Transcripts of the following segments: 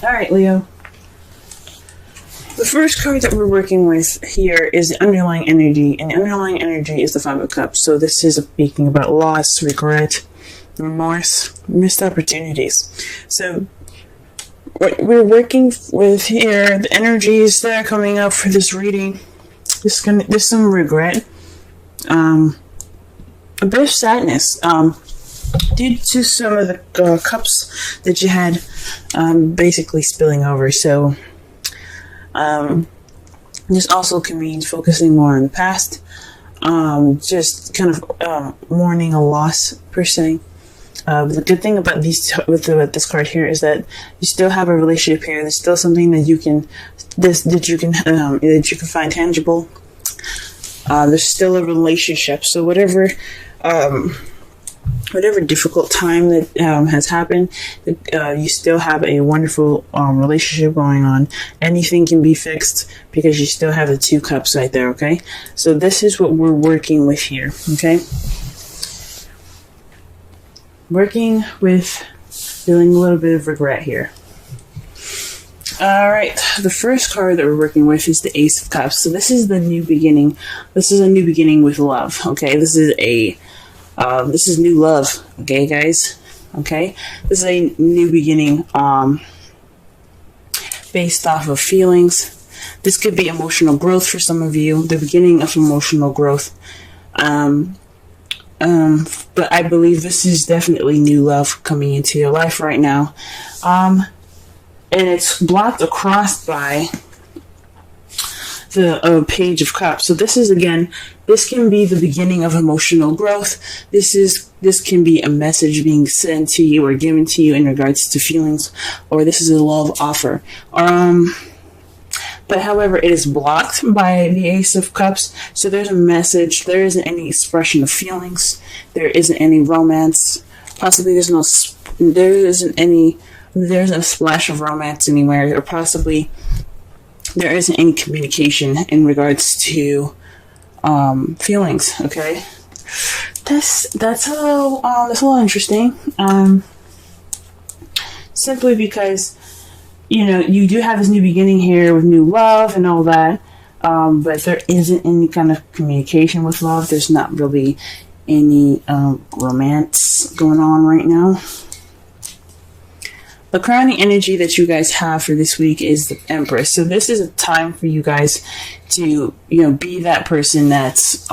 Alright, Leo. The first card that we're working with here is the underlying energy, and the underlying energy is the Five of Cups. So this is speaking about loss, regret, remorse, missed opportunities. So what we're working with here, the energies that are coming up for this reading, there's some regret, a bit of sadness, due to some of the cups that you had basically spilling over. So this also can mean focusing more on the past, just kind of mourning a loss per se. The good thing about with this card here is that you still have a relationship here. There's still something that you can find tangible. There's still a relationship. So whatever difficult time that has happened, you still have a wonderful relationship going on. Anything can be fixed because you still have the Two Cups right there, okay? So this is what we're working with here, okay? Working with feeling a little bit of regret here. Alright, the first card that we're working with is the Ace of Cups. So this is the new beginning. This is a new beginning with love, okay? This is new love, okay, guys? Okay? This is a new beginning based off of feelings. This could be emotional growth for some of you, the beginning of emotional growth. But I believe this is definitely new love coming into your life right now. And it's blocked across by the Page of Cups. So this can be the beginning of emotional growth. This can be a message being sent to you or given to you in regards to feelings, or this is a love offer. But however, it is blocked by the Ace of Cups. So there's a message. There isn't any expression of feelings. There isn't any romance. Possibly there's a splash of romance anywhere, or possibly there isn't any communication in regards to feelings. Okay, that's a little interesting. Simply because you do have this new beginning here with new love and all that, but there isn't any kind of communication with love. There's not really any romance going on right now. The crowning energy that you guys have for this week is the Empress. So this is a time for you guys to, be that person that's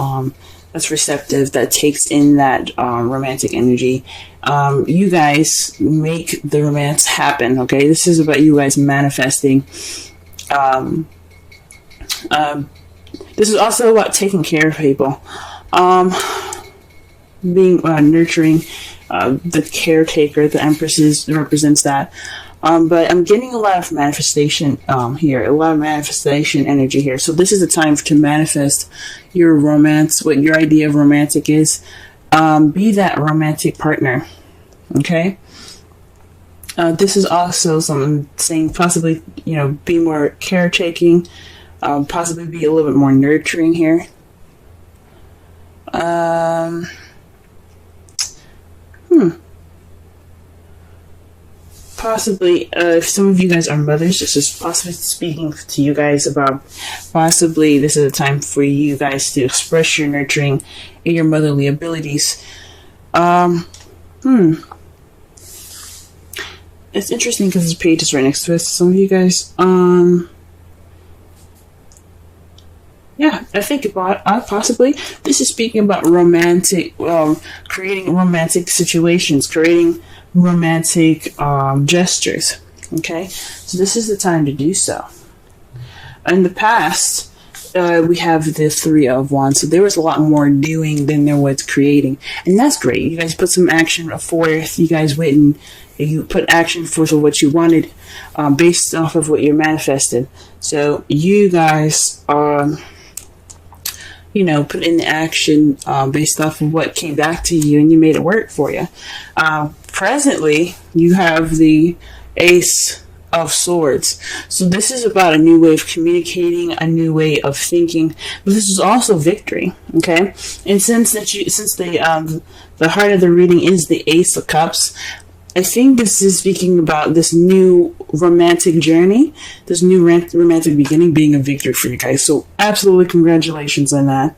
receptive, that takes in that romantic energy. You guys make the romance happen, okay? This is about you guys manifesting. This is also about taking care of people. Being nurturing. The caretaker, the Empress represents that. But I'm getting a lot of manifestation here, a lot of manifestation energy here. So this is a time to manifest your romance, what your idea of romantic is. Be that romantic partner, okay? This is also something saying possibly, be more caretaking, possibly be a little bit more nurturing here. Possibly, if some of you guys are mothers, this is possibly speaking to you guys about possibly this is a time for you guys to express your nurturing and your motherly abilities. It's interesting because this page is right next to it. Some of you guys, yeah, I think about possibly this is speaking about romantic, creating romantic situations, creating romantic gestures. Okay, so this is the time to do so. In the past, we have the Three of Wands, so there was a lot more doing than there was creating, and that's great. You guys put some action forth. You guys went and you put action forth of what you wanted, based off of what you manifested. So you guys put in the action based off of what came back to you, and you made it work for you. Presently, you have the Ace of Swords. So this is about a new way of communicating, a new way of thinking. But this is also victory, okay? And since the heart of the reading is the Ace of Cups, I think this is speaking about this new romantic journey, this new romantic beginning being a victory for you guys. So absolutely congratulations on that.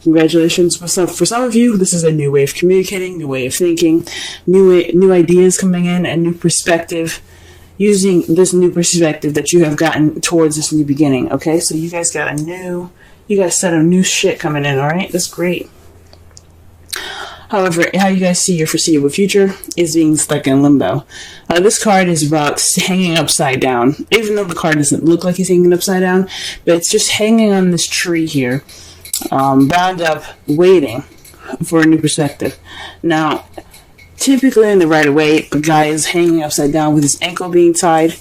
Congratulations. For some of you, this is a new way of communicating, new way of thinking, new ideas coming in, a new perspective, using this new perspective that you have gotten towards this new beginning. Okay, so you guys got a set of new shit coming in, alright? That's great. However, how you guys see your foreseeable future is being stuck in limbo. This card is about hanging upside down, even though the card doesn't look like he's hanging upside down, but it's just hanging on this tree here, bound up, waiting for a new perspective. Now, typically in the right away, the guy is hanging upside down with his ankle being tied,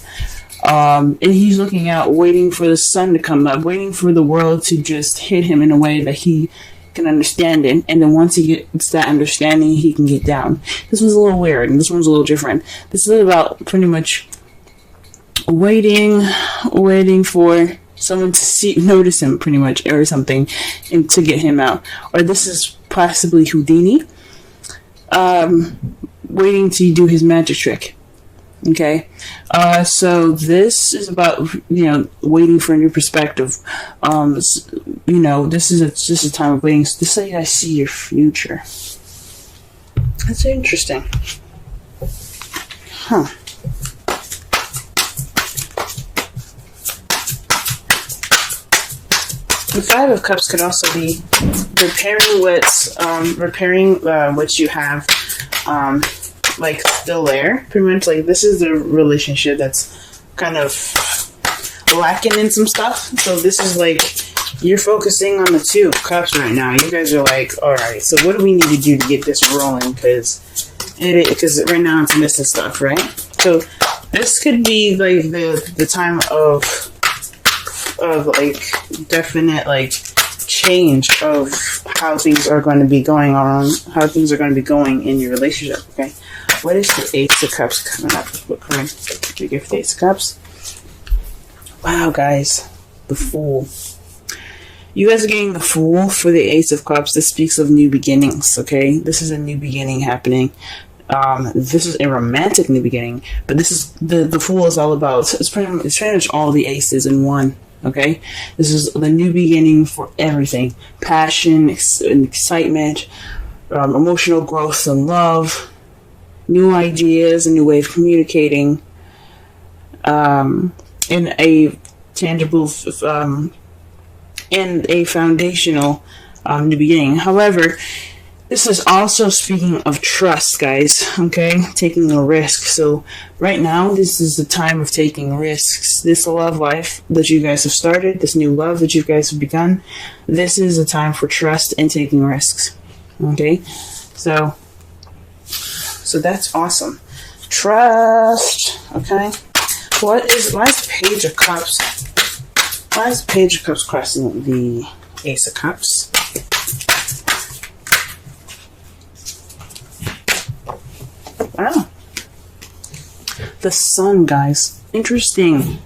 and he's looking out, waiting for the sun to come up, waiting for the world to just hit him in a way that he can understand it, and then once he gets that understanding, he can get down. This one's a little weird, and this one's a little different. This is about pretty much waiting for someone to notice him, pretty much, or something, and to get him out. Or this is possibly Houdini, waiting to do his magic trick. Okay, so this is about, waiting for a new perspective. This is just a time of waiting. This is how you guys see your future. That's interesting. Huh. The Five of Cups could also be repairing what you have, like still there, pretty much. Like, this is the relationship that's kind of lacking in some stuff. So this is like, you're focusing on the Two of Cups right now. You guys are like, alright, so what do we need to do to get this rolling? Because right now it's missing stuff, right? So this could be like the time of like definite like change of how things are going to be going on, how things are going to be going in your relationship. Okay, what is the Ace of Cups coming up? What card do you give the Ace of Cups? Wow, guys, the Fool. You guys are getting the Fool for the Ace of Cups. This speaks of new beginnings. Okay, this is a new beginning happening. This is a romantic new beginning, but this is the Fool is all about. It's pretty much all the aces in one. Okay, this is the new beginning for everything: passion, excitement, emotional growth and love, new ideas, a new way of communicating, in a tangible, and a foundational new beginning. However, this is also speaking of trust, guys, okay? Taking a risk. So right now, this is the time of taking risks. This love life that you guys have started, this new love that you guys have begun, this is a time for trust and taking risks, okay? So that's awesome. Trust, okay? Why is the Page of Cups? Why is the Page of Cups crossing the Ace of Cups? Wow. The Sun, guys. Interesting.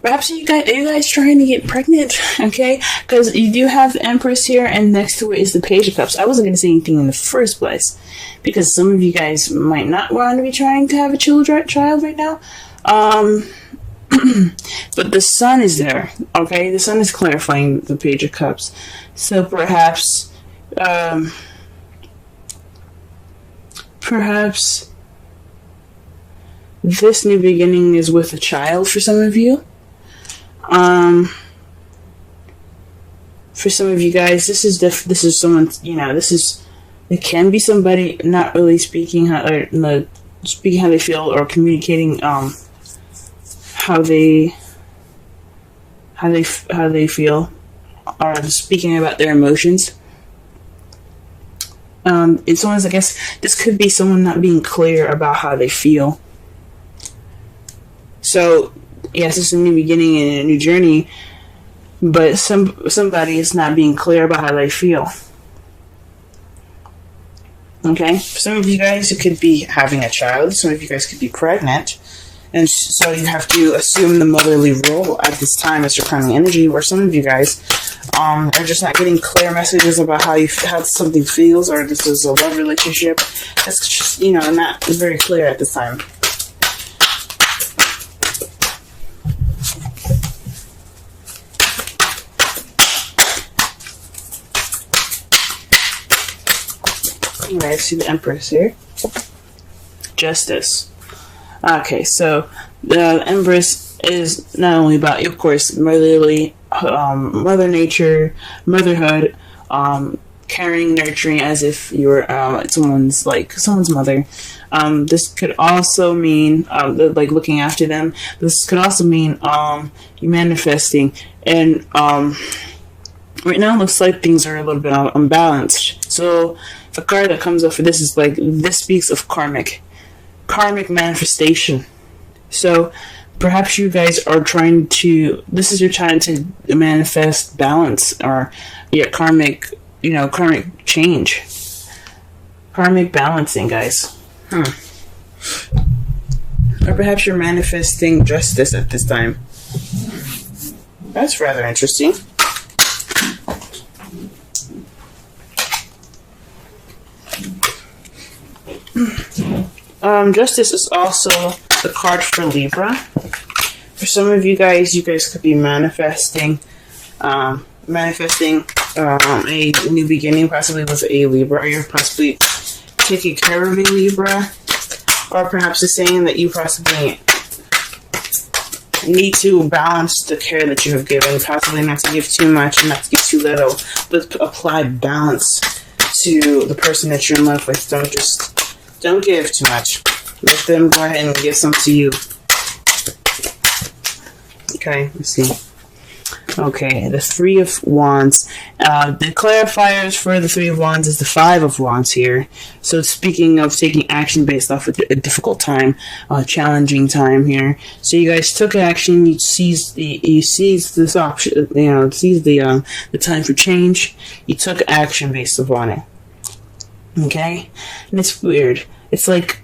Perhaps are you guys trying to get pregnant? Okay? Because you do have the Empress here, and next to it is the Page of Cups. I wasn't going to say anything in the first place, because some of you guys might not want to be trying to have a child right now. But the Sun is there. Okay? The Sun is clarifying the Page of Cups. So perhaps this new beginning is with a child for some of you. For some of you guys, this is someone, it can be somebody not really speaking how they feel, or communicating how they feel, or speaking about their emotions. It's someone's, I guess, this could be someone not being clear about how they feel. So, yes, it's a new beginning and a new journey, but somebody is not being clear about how they feel. Okay? For some of you guys, it could be having a child. Some of you guys could be pregnant. And so you have to assume the motherly role at this time as your primary energy, where some of you guys are just not getting clear messages about how something feels, or this is a love relationship. That's just, not very clear at this time. You guys see the Empress here. Justice. Okay, so the Empress is not only about, of course, motherly, mother nature, motherhood, caring, nurturing, as if you were someone's mother. This could also mean like looking after them. This could also mean you manifesting, and right now it looks like things are a little bit unbalanced. So the card that comes up for this is like, this speaks of karmic manifestation. So perhaps you guys are trying to manifest balance, or karmic change, karmic balancing, guys. Or perhaps you're manifesting justice at this time. That's rather interesting. Justice is also the card for Libra. For some of you guys could be manifesting a new beginning, possibly with a Libra, or you're possibly taking care of a Libra, or perhaps it's saying that you possibly need to balance the care that you have given, possibly not to give too much and not to give too little, but apply balance to the person that you're in love with. Don't give too much. Let them go ahead and give some to you. Okay, let's see. Okay, the Three of Wands. The clarifiers for the Three of Wands is the Five of Wands here. So speaking of taking action based off of a difficult time, challenging time here. So you guys took action. You seized this option. Seized the time for change. You took action based upon it. Okay, and it's weird. It's like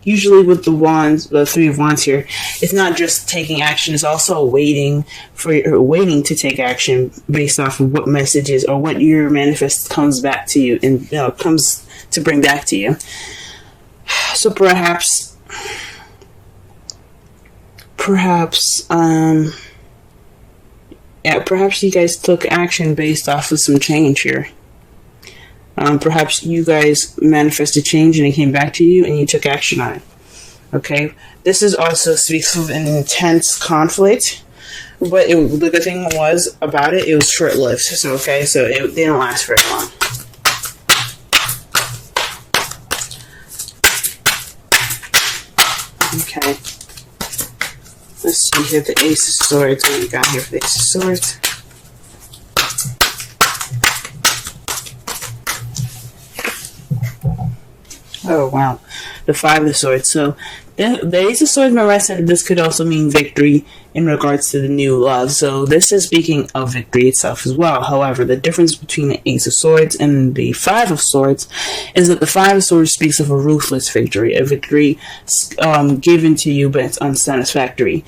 usually with the Three of Wands here, it's not just taking action, it's also waiting to take action based off of what messages or what your manifest comes back to you and comes to bring back to you. So perhaps you guys took action based off of some change here. Perhaps you guys manifested change and it came back to you and you took action on it. Okay? This is also speaks of an intense conflict, but the good thing about it was short-lived. So it didn't last very long. Okay. Let's see here, the Ace of Swords. What we got here for the Ace of Swords? Oh, wow. The Five of Swords. So, the Ace of Swords, my said this could also mean victory in regards to the new love. So, this is speaking of victory itself as well. However, the difference between the Ace of Swords and the Five of Swords is that the Five of Swords speaks of a ruthless victory. A victory given to you, but it's unsatisfactory.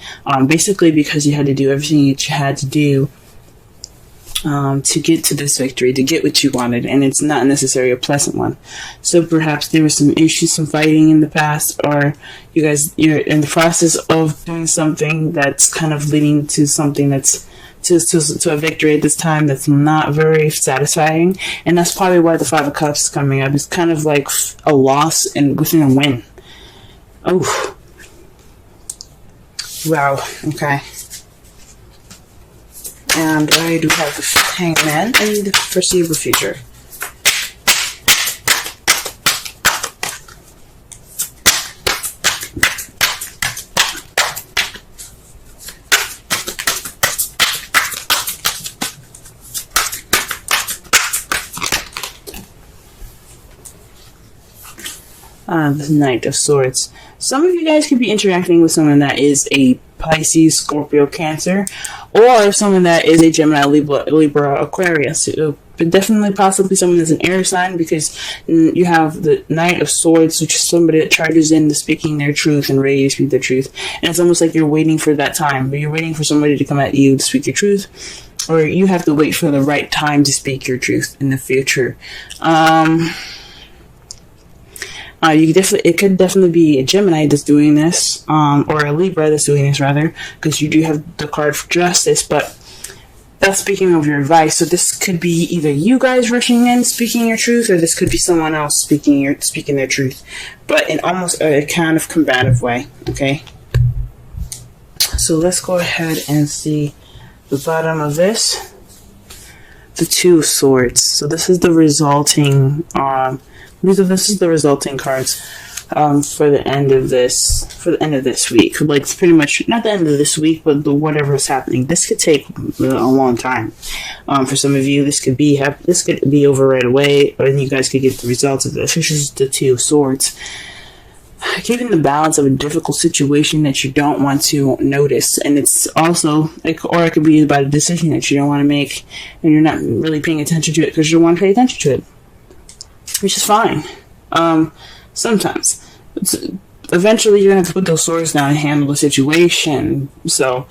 Basically, because you had to do everything that you had to do to get to this victory, to get what you wanted, and it's not necessarily a pleasant one. So perhaps there were some issues, some fighting in the past, or you're in the process of doing something that's kind of leading to something that's to a victory at this time that's not very satisfying, and that's probably why the Five of Cups is coming up. It's kind of like a loss and within a win. Oh, wow. Okay. And I do have the Hangman and the foreseeable future. The Knight of Swords. Some of you guys could be interacting with someone that is a Pisces, Scorpio, Cancer, or someone that is a Gemini, Libra, Aquarius. but definitely possibly someone that's an air sign, because you have the Knight of Swords, which is somebody that charges into speaking their truth and ready to speak their truth. And it's almost like you're waiting for that time, but you're waiting for somebody to come at you to speak your truth, or you have to wait for the right time to speak your truth in the future. It could definitely be a Gemini that's doing this, or a Libra that's doing this, rather, because you do have the card for Justice. But that's speaking of your advice. So this could be either you guys rushing in, speaking your truth, or this could be someone else speaking their truth, but in almost a kind of combative way. Okay. So let's go ahead and see the bottom of this. The Two of Swords. So this is the resulting. This is the resulting cards for the end of this week. Like, it's pretty much not the end of this week, but whatever is happening. This could take a long time. For some of you, this could be over right away, and you guys could get the results of this. This is the Two of Swords. Keeping the balance of a difficult situation that you don't want to notice, and it's also, or it could be about a decision that you don't want to make, and you're not really paying attention to it because you don't want to pay attention to it, which is fine. Sometimes. Eventually, you're going to have to put those swords down and handle the situation. So,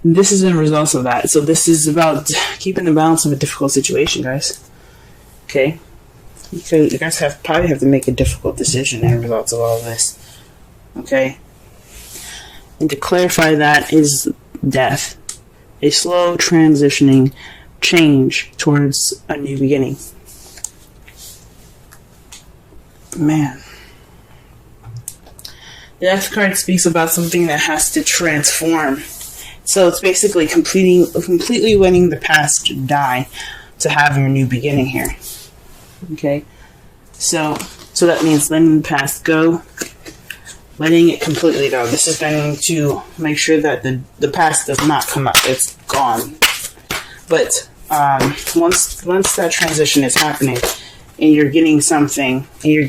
this is the results of that. So, this is about keeping the balance of a difficult situation, guys. Okay? You guys probably have to make a difficult decision as a result of all of this. Okay? And to clarify, that is death. A slow transitioning change towards a new beginning. Man. The Death card speaks about something that has to transform. So it's basically completely letting the past die to have your new beginning here. Okay? So that means letting the past go, letting it completely go. This is going to make sure that the past does not come up. It's gone. But once that transition is happening, and you're getting something, you're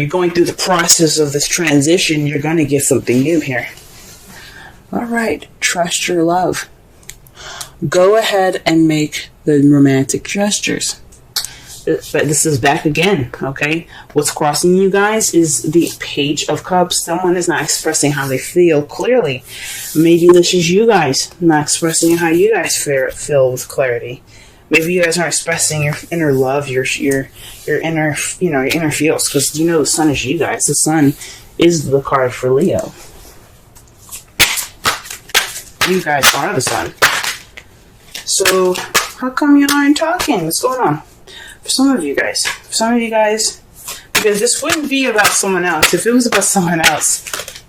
going through the process of this transition, you're going to get something new here. Alright, trust your love. Go ahead and make the romantic gestures. But this is back again, okay? What's crossing you guys is the Page of Cups. Someone is not expressing how they feel clearly. Maybe this is you guys not expressing how you guys feel with clarity. Maybe you guys aren't expressing your inner love, your inner, your inner feels, because the Sun is you guys. The Sun is the card for Leo. You guys are the Sun. So, how come you aren't talking? What's going on? For some of you guys, because this wouldn't be about someone else. If it was about someone else,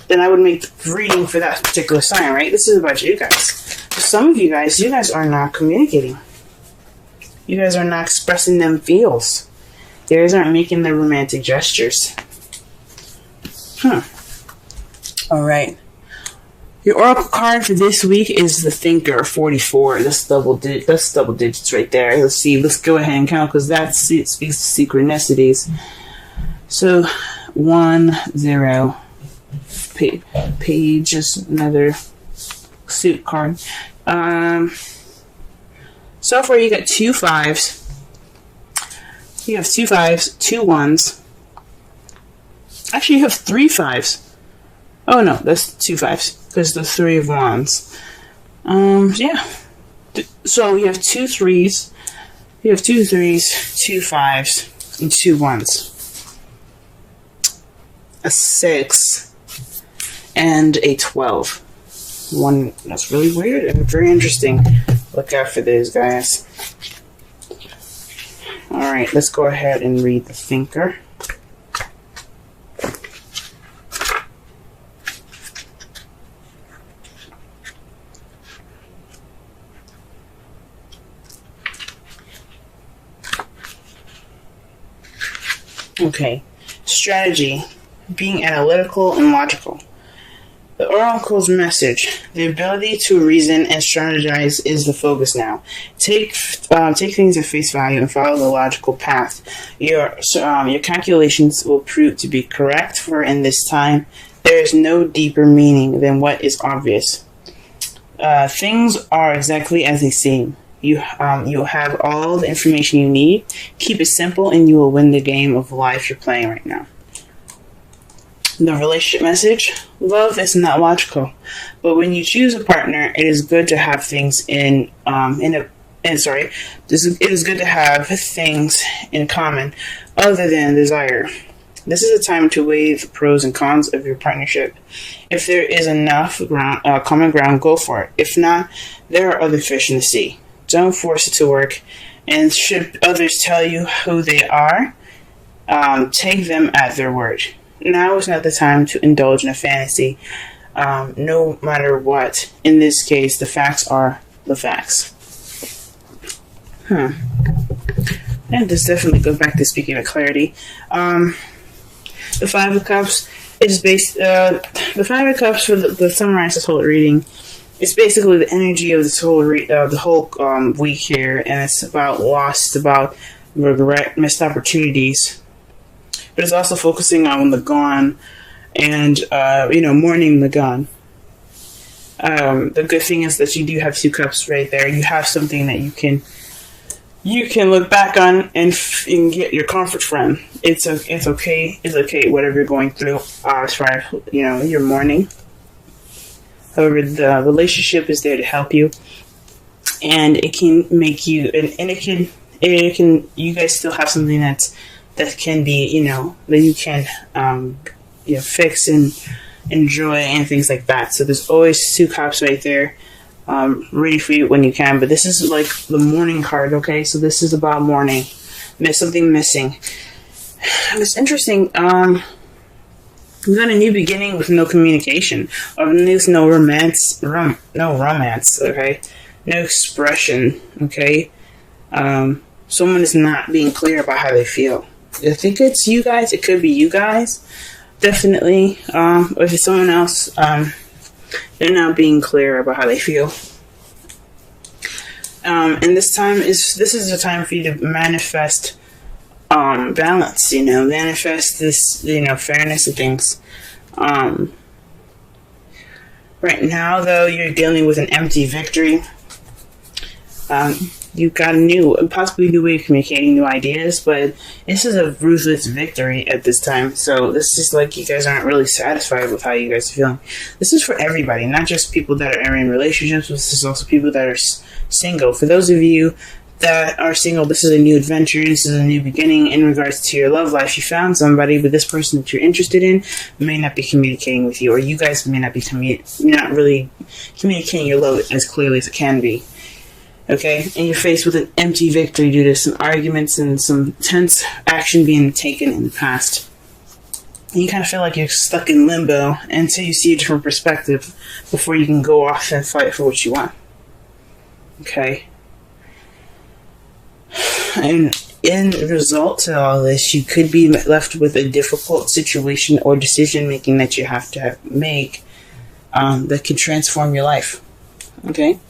then I would make the reading for that particular sign, right? This is about you guys. For some of you guys are not communicating. You guys are not expressing them feels. You guys aren't making the romantic gestures. Alright. Your oracle card for this week is the Thinker, 44. That's double digits right there. Let's see. Let's go ahead and count, because that speaks to synchronicities. So, 1, 0. Page is another suit card. So far, you got 2 5s. You have 2 5s, 2 1s. Actually, you have 3 5s. Oh no, that's 2 5s, because the 3 of Wands. Yeah. So you have 2 3s. You have 2 3s, 2 5s, and 2 1s. A 6 and a 12. One that's really weird and very interesting. Look out for those guys. Alright, let's go ahead and read the Thinker. Okay. Strategy. Being analytical and logical. The oracle's message: the ability to reason and strategize is the focus now. Take things at face value and follow the logical path. Your calculations will prove to be correct, for in this time there is no deeper meaning than what is obvious. Things are exactly as they seem. You'll have all the information you need. Keep it simple, and you will win the game of life you're playing right now. The relationship message: love is not logical, but when you choose a partner, it is good to have things it is good to have things in common other than desire. This is a time to weigh the pros and cons of your partnership. If there is enough common ground, go for it. If not, there are other fish in the sea. Don't force it to work. And should others tell you who they are, take them at their word. Now is not the time to indulge in a fantasy, no matter what. In this case, the facts are the facts. And this definitely goes back to speaking of clarity. The Five of Cups is the Five of Cups, for the summarize this whole reading, it's basically the energy of this whole week here, and it's about loss, it's about regret, missed opportunities, but it's also focusing on the gone and mourning the gone. The good thing is that you do have two cups right there. You have something that you can look back on and get your comfort from. It's okay. It's okay, whatever you're going through, as far as, your mourning. However, the relationship is there to help you, and it can make you, and it can, you guys still have something that can be, that you can, fix and enjoy and things like that. So there's always two cups right there, ready for you when you can. But this is like the mourning card, okay? So this is about mourning. There's something missing. It's interesting. You got a new beginning with no communication, or there's no romance, okay? No expression, okay? Someone is not being clear about how they feel. I think it's you guys. It could be you guys, definitely. Or if it's someone else, they're not being clear about how they feel. And this is a time for you to manifest balance, manifest this, fairness of things. Right now, though, you're dealing with an empty victory. You've got possibly new way of communicating new ideas, but this is a ruthless victory at this time. So this is like you guys aren't really satisfied with how you guys are feeling. This is for everybody, not just people that are in relationships. This is also people that are single. For those of you that are single, this is a new adventure. This is a new beginning in regards to your love life. You found somebody, but this person that you're interested in may not be communicating with you, or you guys may not be not really communicating your love as clearly as it can be. Okay, and you're faced with an empty victory due to some arguments and some tense action being taken in the past. And you kind of feel like you're stuck in limbo until you see a different perspective before you can go off and fight for what you want. Okay. And in result to all this, you could be left with a difficult situation or decision making that you have to make that could transform your life. Okay?